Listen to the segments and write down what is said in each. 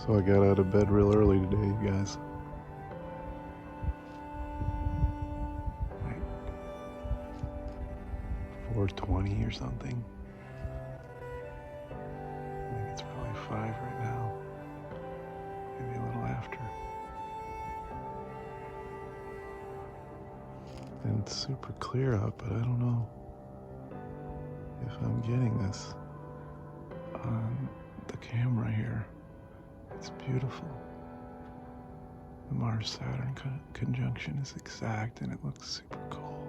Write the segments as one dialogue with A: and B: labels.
A: So I got out of bed real early today, you guys. Like 4:20 or something. I think it's probably 5 right now. Maybe a little after. And it's super clear out, but I don't know if I'm getting this on the camera here. It's beautiful. The Mars-Saturn conjunction is exact and it looks super cool.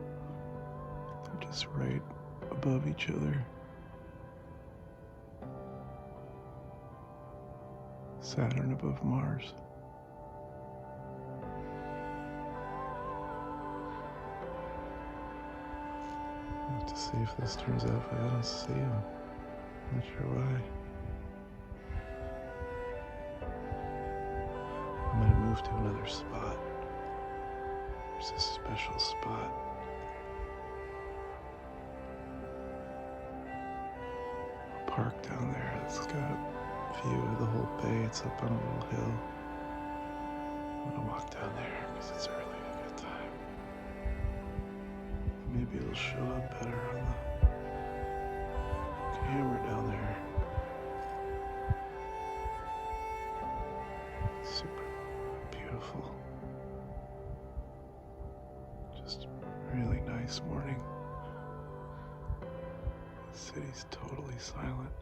A: They're just right above each other. Saturn above Mars. I'll have to see if this turns out, but I don't see him. Not sure why. I'm gonna move to another spot. There's a special spot. A park down there that's got a view of the whole bay. It's up on a little hill. I'm gonna walk down there because it's early. I got time. Maybe it'll show up better on the camera down there. Super beautiful. Just really nice morning. The city's totally silent.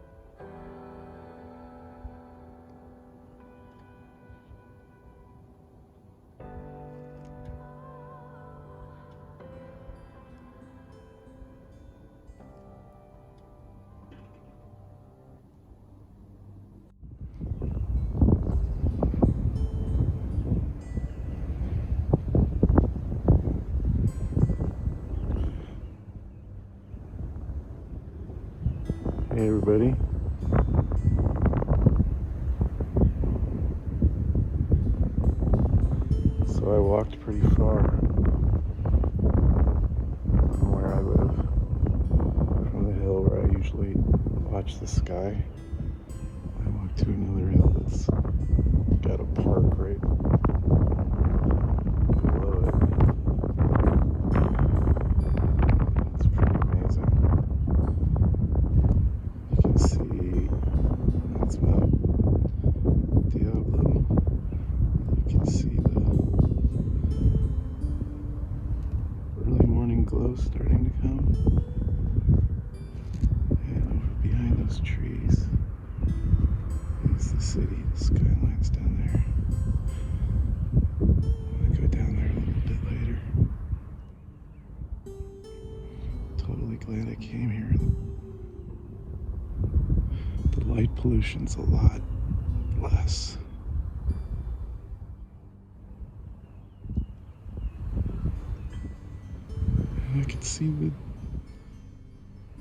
A: Hey everybody. So I walked pretty far from where I live, from the hill where I usually watch the sky. I walked to another hill that's got a park right below it. It's pretty amazing. You can see that's Mount Diablo. You can see the early morning glow starting to come. And over behind those trees is the city. The skyline's down there. I'm gonna go down there a little bit later. Totally glad I came here. The light pollution's a lot less. And I can see the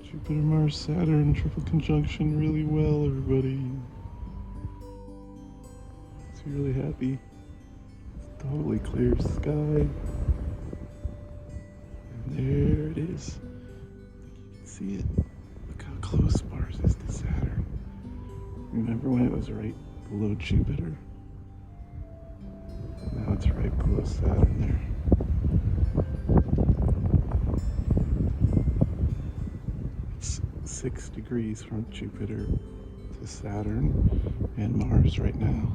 A: Jupiter-Mars-Saturn triple conjunction really well, everybody. It's really happy. It's totally clear sky. And there it is. You can see it. Look how close Mars is to Saturn. Remember when it was right below Jupiter? Now it's right below Saturn there. It's 6 degrees from Jupiter to Saturn and Mars right now.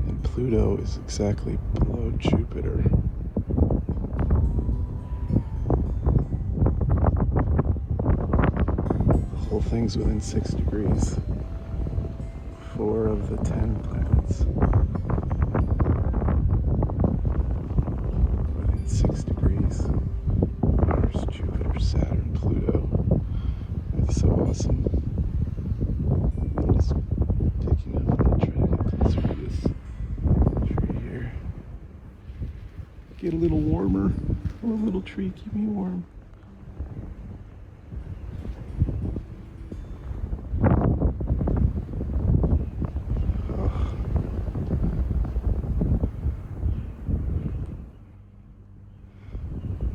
A: And Pluto is exactly below Jupiter. The whole thing's within 6 degrees. 4 of the 10 planets within 6 degrees. Mars, Jupiter, Saturn, Pluto. It's so awesome. I'm just picking up and try to get closer to this tree here. Get a little warmer. Oh, little tree, keep me warm.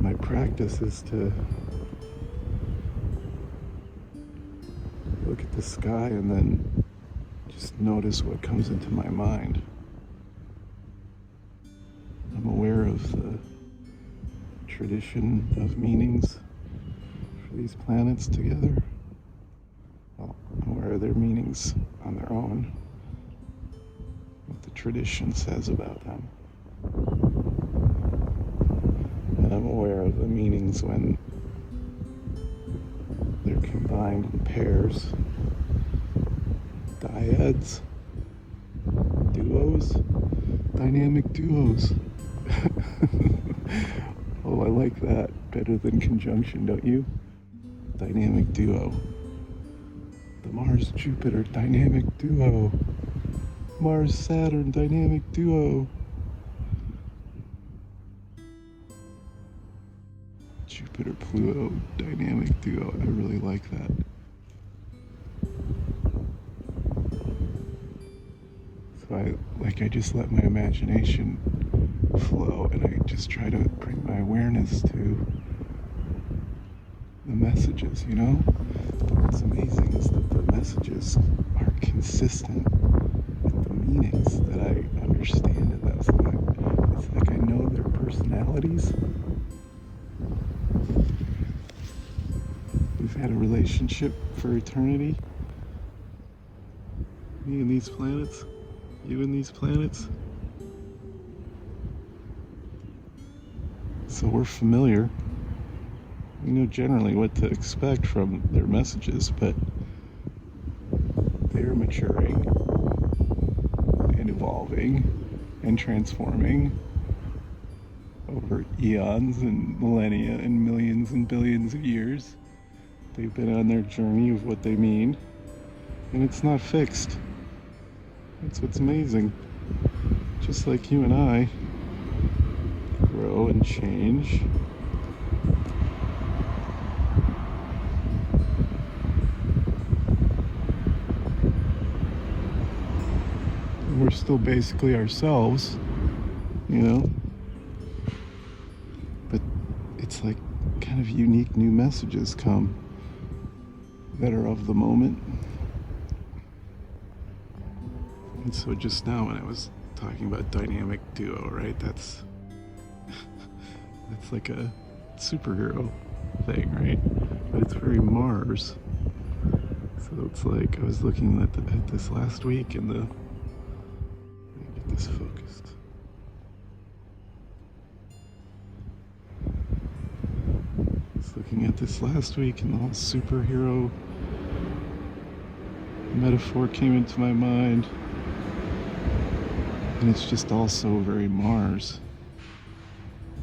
A: My practice is to look at the sky and then just notice what comes into my mind. I'm aware of the tradition of meanings for these planets together. Well, I'm aware of their meanings on their own, what the tradition says about them. And I'm aware of the meanings when they're combined in pairs, dyads, duos, dynamic duos. Oh, I like that better than conjunction, don't you? Dynamic duo. The Mars-Jupiter dynamic duo. Mars-Saturn dynamic duo. Jupiter-Pluto dynamic duo. I really like that. So I just let my imagination flow, and I just try to bring my awareness to the messages, you know? What's amazing is that the messages are consistent with the meanings that I understand in them. So it's like I know their personalities. We've had a relationship for eternity. Me and these planets, you and these planets. So we're familiar. We know generally what to expect from their messages, but they're maturing and evolving and transforming over eons and millennia and millions and billions of years. They've been on their journey of what they mean, and it's not fixed. That's what's amazing. Just like you and I grow and change. And we're still basically ourselves, you know? But it's like kind of unique new messages come that are of the moment. And so just now when I was talking about dynamic duo, right? That's like a superhero thing, right? But it's very Mars. So it's like I was looking at this last week and let me get this focused. I was looking at this last week and the whole superhero metaphor came into my mind. And it's just also very Mars.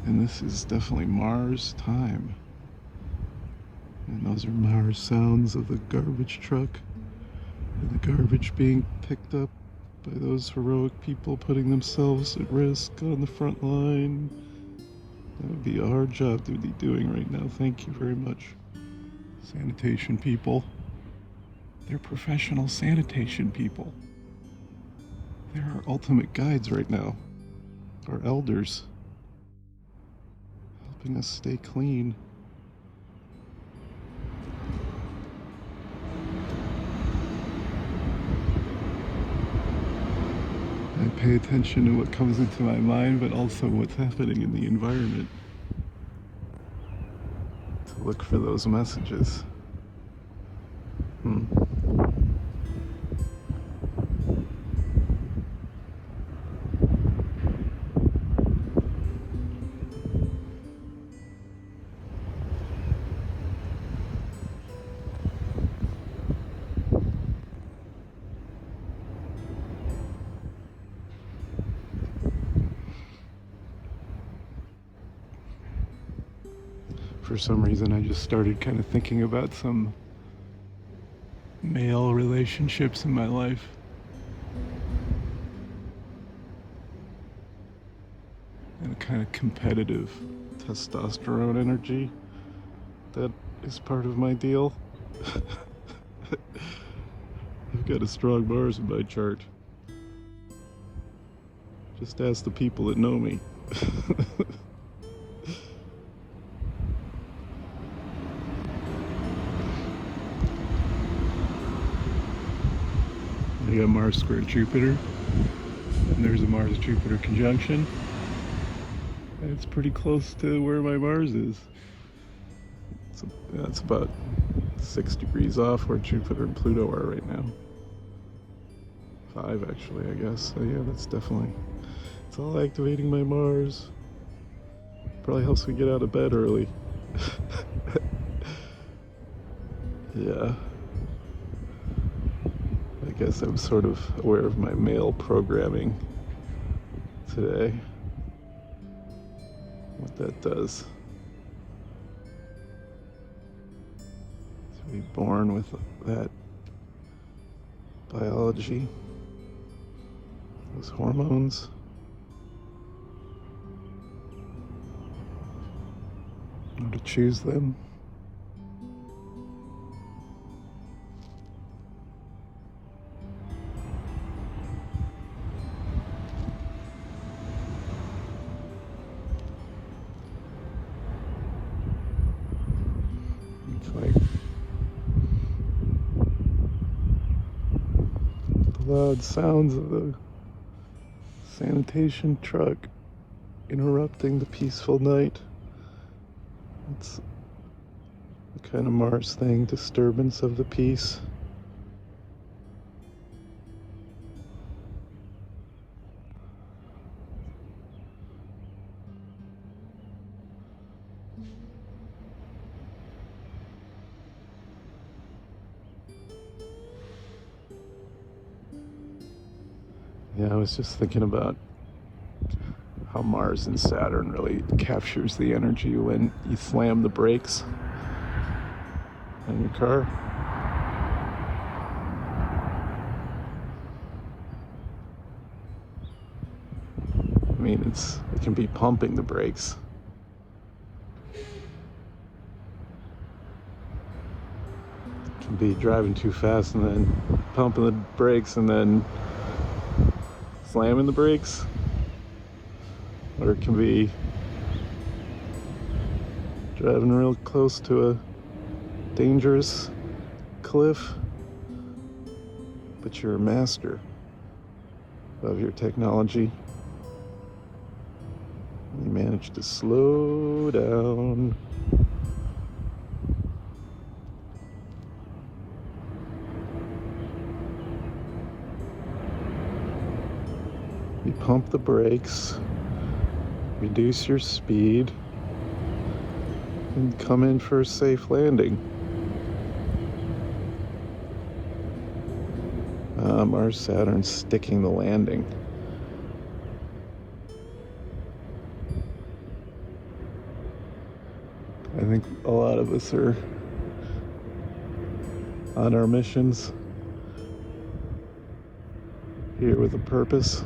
A: And this is definitely Mars time. And those are Mars sounds of the garbage truck and the garbage being picked up by those heroic people putting themselves at risk on the front line. That would be a hard job to be doing right now. Thank you very much, sanitation people. They're professional sanitation people. They're our ultimate guides right now. Our elders. Helping us stay clean. I pay attention to what comes into my mind, but also what's happening in the environment. To look for those messages. For some reason, I just started kind of thinking about some male relationships in my life. And a kind of competitive testosterone energy that is part of my deal. I've got a strong Mars in my chart. Just ask the people that know me. You got Mars squared Jupiter, and there's a Mars-Jupiter conjunction. And it's pretty close to where my Mars is. It's about 6 degrees off where Jupiter and Pluto are right now. 5 actually, I guess. So yeah, that's definitely, it's all activating my Mars. Probably helps me get out of bed early. Yeah. I guess I'm sort of aware of my male programming today. What that does. To be born with that biology, those hormones. How to choose them. It's like the loud sounds of the sanitation truck interrupting the peaceful night. It's the kind of Mars thing, disturbance of the peace. Yeah, I was just thinking about how Mars and Saturn really captures the energy when you slam the brakes on your car. I mean, it can be pumping the brakes. It can be driving too fast and then pumping the brakes and then slamming the brakes. Or it can be driving real close to a dangerous cliff, but you're a master of your technology. You manage to slow down. You pump the brakes, reduce your speed, and come in for a safe landing. Mars-Saturn's sticking the landing. I think a lot of us are on our missions here with a purpose.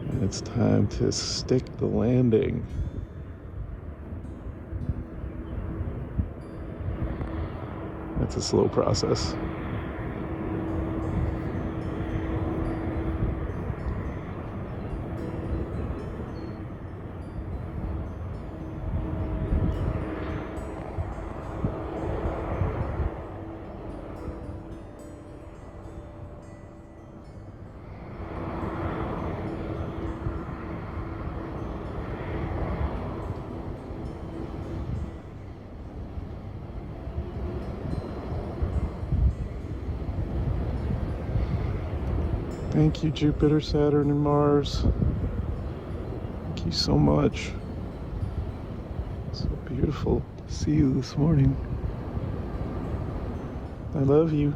A: And it's time to stick the landing. It's a slow process. Thank you, Jupiter, Saturn, and Mars. Thank you so much. So beautiful to see you this morning. I love you.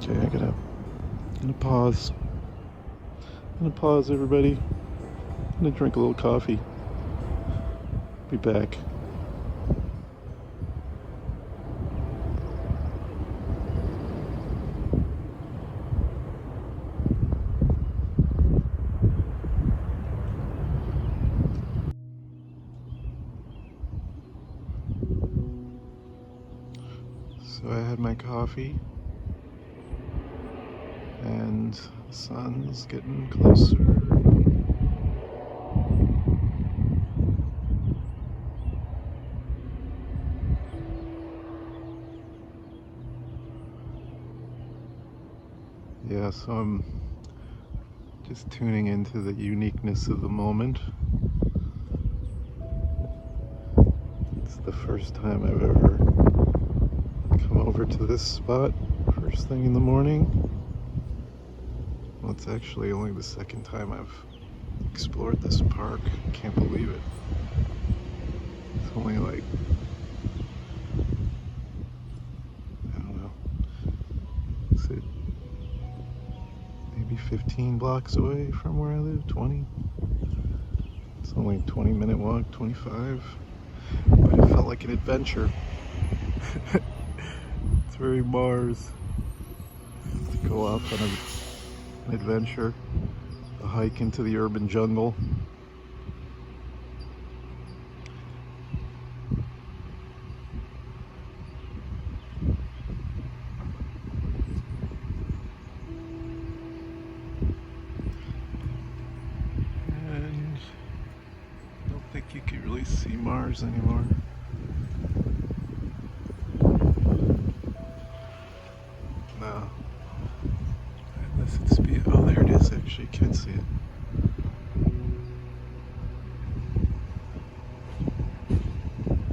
A: Okay, I'm gonna pause. I'm gonna pause, everybody. I'm gonna drink a little coffee. Be back. So I had my coffee, and the sun's getting closer. Yeah, so I'm just tuning into the uniqueness of the moment. It's the first time I've ever come over to this spot first thing in the morning. Well, it's actually only the second time I've explored this park. I can't believe it. It's only like, I don't know, is it maybe 15 blocks away from where I live? 20? It's only a 20-minute walk, 25. But it felt like an adventure. It's very Mars. To go off on an adventure, a hike into the urban jungle. And I don't think you can really see Mars anymore. No. Unless it's oh, there it is, actually, you can see it.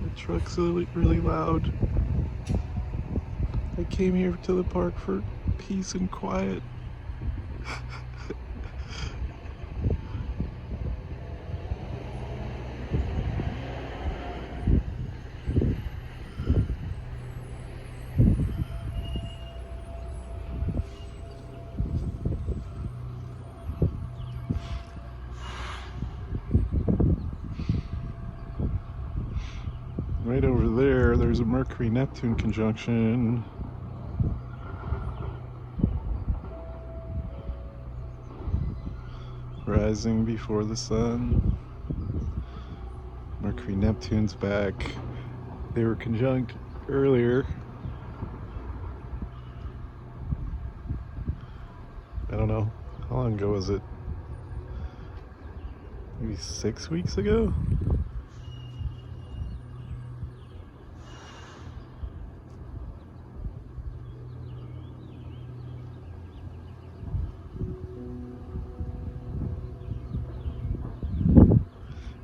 A: The truck's really loud. I came here to the park for peace and quiet. Right over there, there's a Mercury-Neptune conjunction. Rising before the sun. Mercury-Neptune's back. They were conjunct earlier. I don't know. How long ago was it? Maybe 6 weeks ago?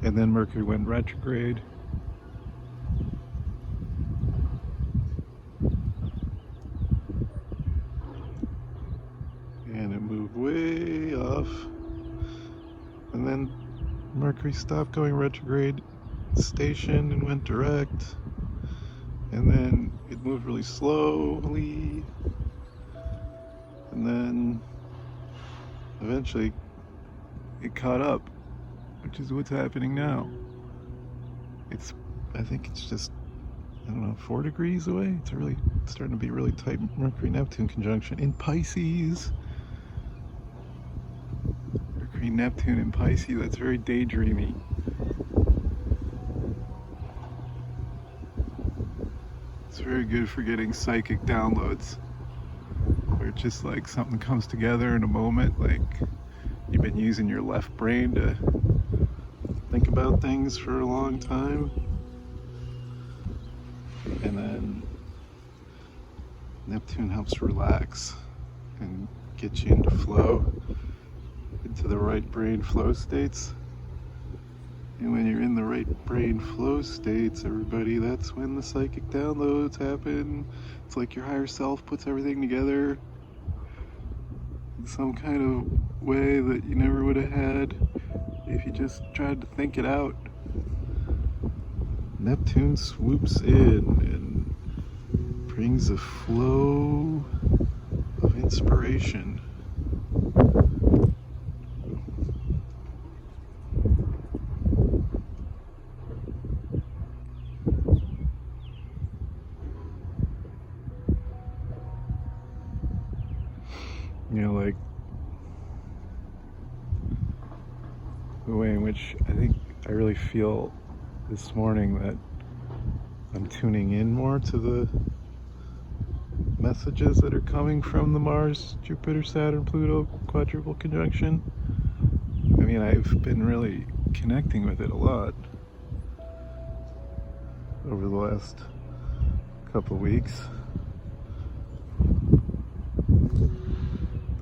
A: And then Mercury went retrograde. And it moved way off. And then Mercury stopped going retrograde, stationed and went direct. And then it moved really slowly. And then eventually it caught up, which is what's happening now. I think it's just, I don't know, 4 degrees away. It's starting to be really tight Mercury-Neptune conjunction in Pisces. Mercury-Neptune in Pisces, that's very daydreamy. It's very good for getting psychic downloads, where it's just like something comes together in a moment, like you've been using your left brain to think about things for a long time, and then Neptune helps relax and get you into flow, into the right brain flow states. And when you're in the right brain flow states, everybody, that's when the psychic downloads happen. It's like your higher self puts everything together in some kind of way that you never would have had if you just tried to think it out. Neptune swoops in and brings a flow of inspiration. You know, like the way in which I really feel this morning that I'm tuning in more to the messages that are coming from the Mars-Jupiter-Saturn-Pluto quadruple conjunction. I mean, I've been really connecting with it a lot over the last couple weeks.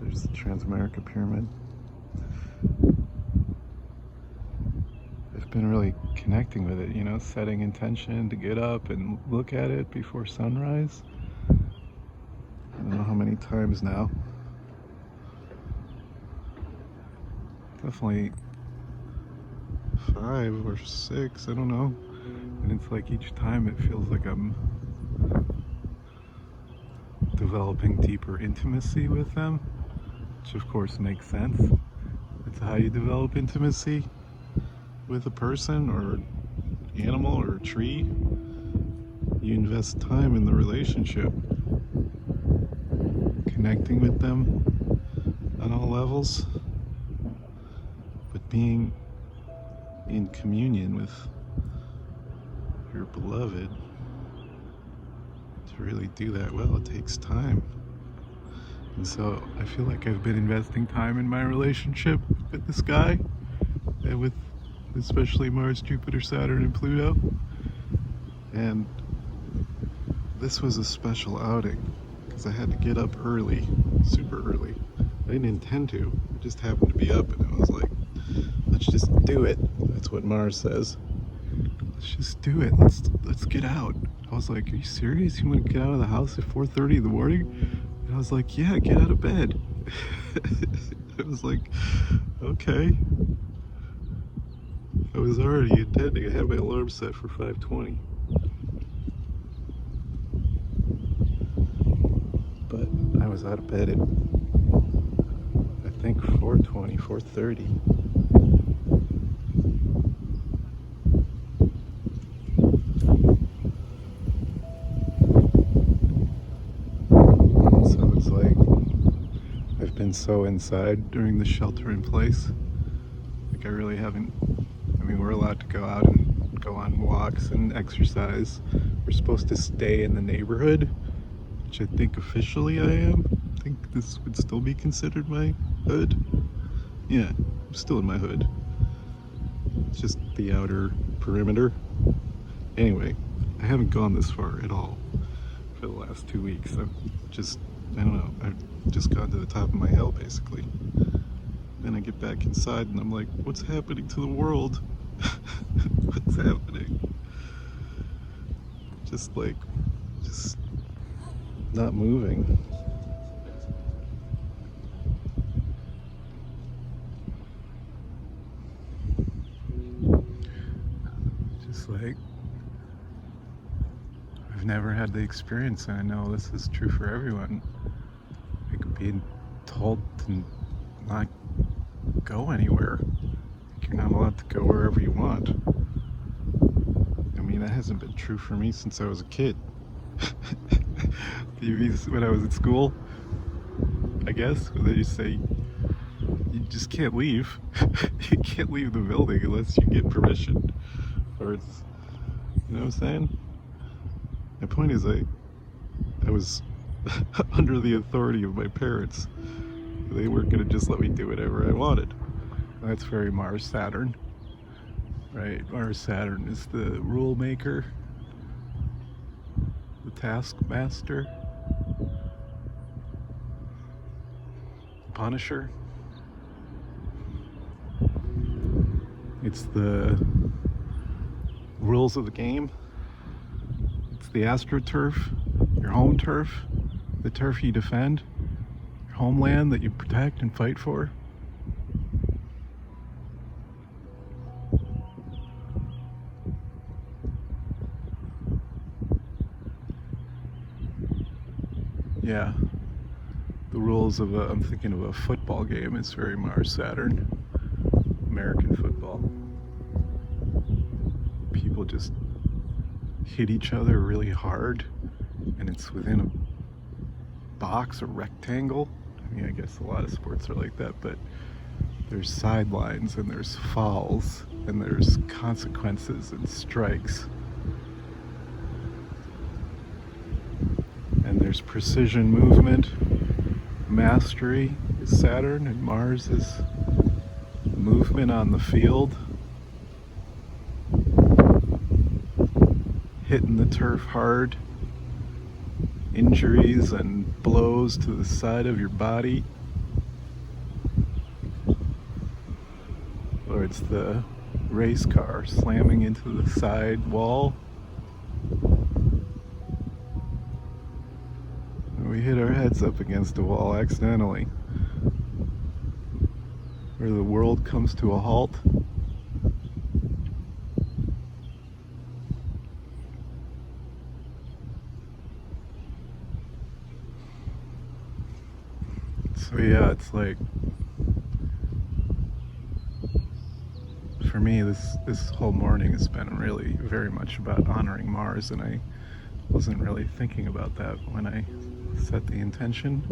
A: there's the Transamerica Pyramid. I've been really connecting with it, you know, setting intention to get up and look at it before sunrise. I don't know how many times now. Definitely 5 or 6, I don't know. And it's like each time it feels like I'm developing deeper intimacy with them, which of course makes sense. It's how you develop intimacy with a person or an animal or a tree. You invest time in the relationship, connecting with them on all levels, but being in communion with your beloved. To really do that well, it takes time. And so I feel like I've been investing time in my relationship with this guy, and with especially Mars, Jupiter, Saturn, and Pluto. And this was a special outing because I had to get up early, super early. I didn't intend to, I just happened to be up, and I was like, let's just do it. That's what Mars says. Let's just do it. Let's get out. I was like, are you serious? You want to get out of the house at 4:30 in the morning? And I was like, yeah, get out of bed. I was like, okay. I was already intending. I had my alarm set for 5:20. But I was out of bed at, I think, 4:20, 4:30. So it's like, I've been so inside during the shelter in place. Like I really haven't, I mean, we're allowed to go out and go on walks and exercise. We're supposed to stay in the neighborhood, which I think officially I am. I think this would still be considered my hood. Yeah, I'm still in my hood. It's just the outer perimeter. Anyway, I haven't gone this far at all for the last 2 weeks. I've just, I don't know, I've just gone to the top of my hill basically. Then I get back inside and I'm like, what's happening to the world? What's happening? Just not moving. Just like, I've never had the experience, and I know this is true for everyone. Like being told to not go anywhere. Like you're not allowed to go wherever you want. I mean, that hasn't been true for me since I was a kid. When I was in school, I guess, they just say, you just can't leave. You can't leave the building unless you get permission. Or it's, you know what I'm saying? My point is, I was under the authority of my parents. They weren't going to just let me do whatever I wanted. And that's very Mars-Saturn, right? Mars-Saturn is the rule maker, the taskmaster, the punisher. It's the rules of the game. It's the astroturf, your home turf, the turf you defend, your homeland that you protect and fight for. Yeah, the rules of I'm thinking of a football game. It's very Mars-Saturn, American football. People just hit each other really hard, and it's within a box, a rectangle. I mean, I guess a lot of sports are like that, but there's sidelines, and there's fouls, and there's consequences and strikes. And there's precision movement, mastery is Saturn, and Mars is movement on the field, hitting the turf hard, injuries and blows to the side of your body, it's the race car slamming into the side wall. We hit our heads up against a wall accidentally, where the world comes to a halt. So yeah, it's like, for me, this whole morning has been really very much about honoring Mars, and I wasn't really thinking about that when I set the intention.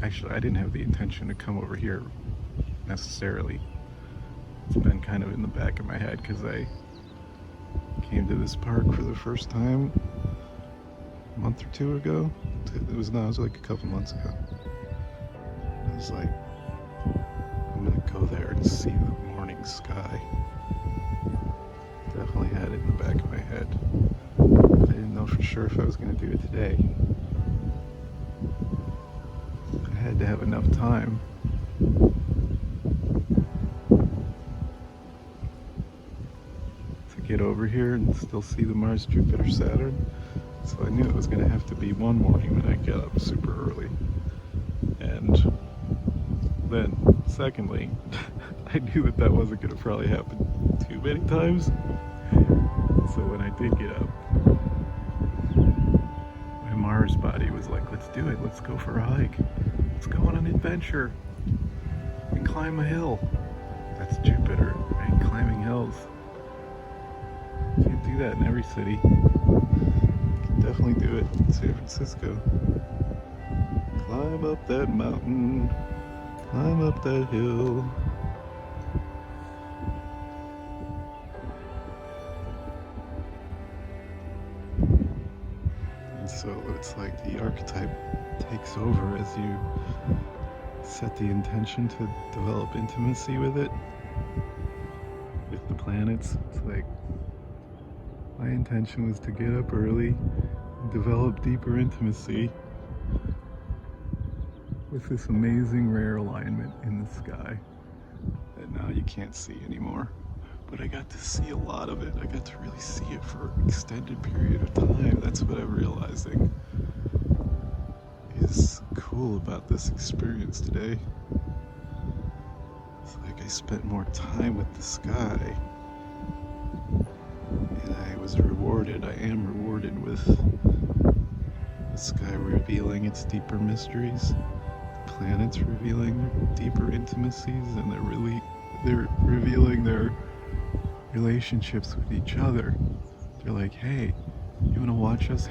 A: Actually, I didn't have the intention to come over here necessarily. It's been kind of in the back of my head because I came to this park for the first time a month or two ago. It was like a couple months ago. I was like, I'm gonna go there and see the morning sky. Definitely had it in the back of my head. I didn't know for sure if I was gonna do it today. I had to have enough time. To get over here and still see the Mars-Jupiter-Saturn. So I knew it was gonna have to be one morning when I get up super early. And then, secondly, I knew that wasn't going to probably happen too many times. So when I did get up, my Mars body was like, let's do it, let's go for a hike. Let's go on an adventure and climb a hill. That's Jupiter, right? Climbing hills. You can't do that in every city. You can definitely do it in San Francisco. Climb up that mountain, climb up that hill. And so it's like the archetype takes over as you set the intention to develop intimacy with it, with the planets. It's like, my intention was to get up early and develop deeper intimacy with this amazing rare alignment in the sky that now you can't see anymore. But I got to see a lot of it. I got to really see it for an extended period of time. That's what I'm realizing is cool about this experience today. It's like I spent more time with the sky, and I was rewarded. I am rewarded with the sky revealing its deeper mysteries. Planets revealing their deeper intimacies, and they're revealing their relationships with each other. They're like, hey, you want to watch us